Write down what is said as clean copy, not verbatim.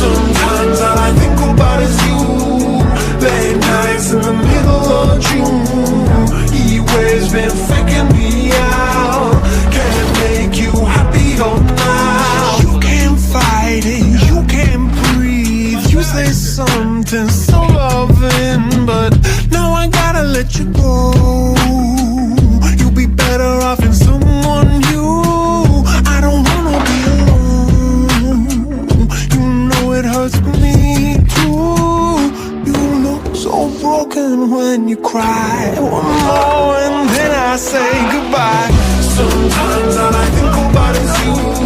Sometimes all I think about is you. Late nights in the middle of June. He waves been faking me out. Can't make you happier now. You can't fight it, you can't breathe. You say something so loving, but now I gotta let you go. You'll be better off in someone new. I don't wanna be alone. You know it hurts me too. You look so broken when you cry. One more and then I say goodbye. Sometimes all I think about is you.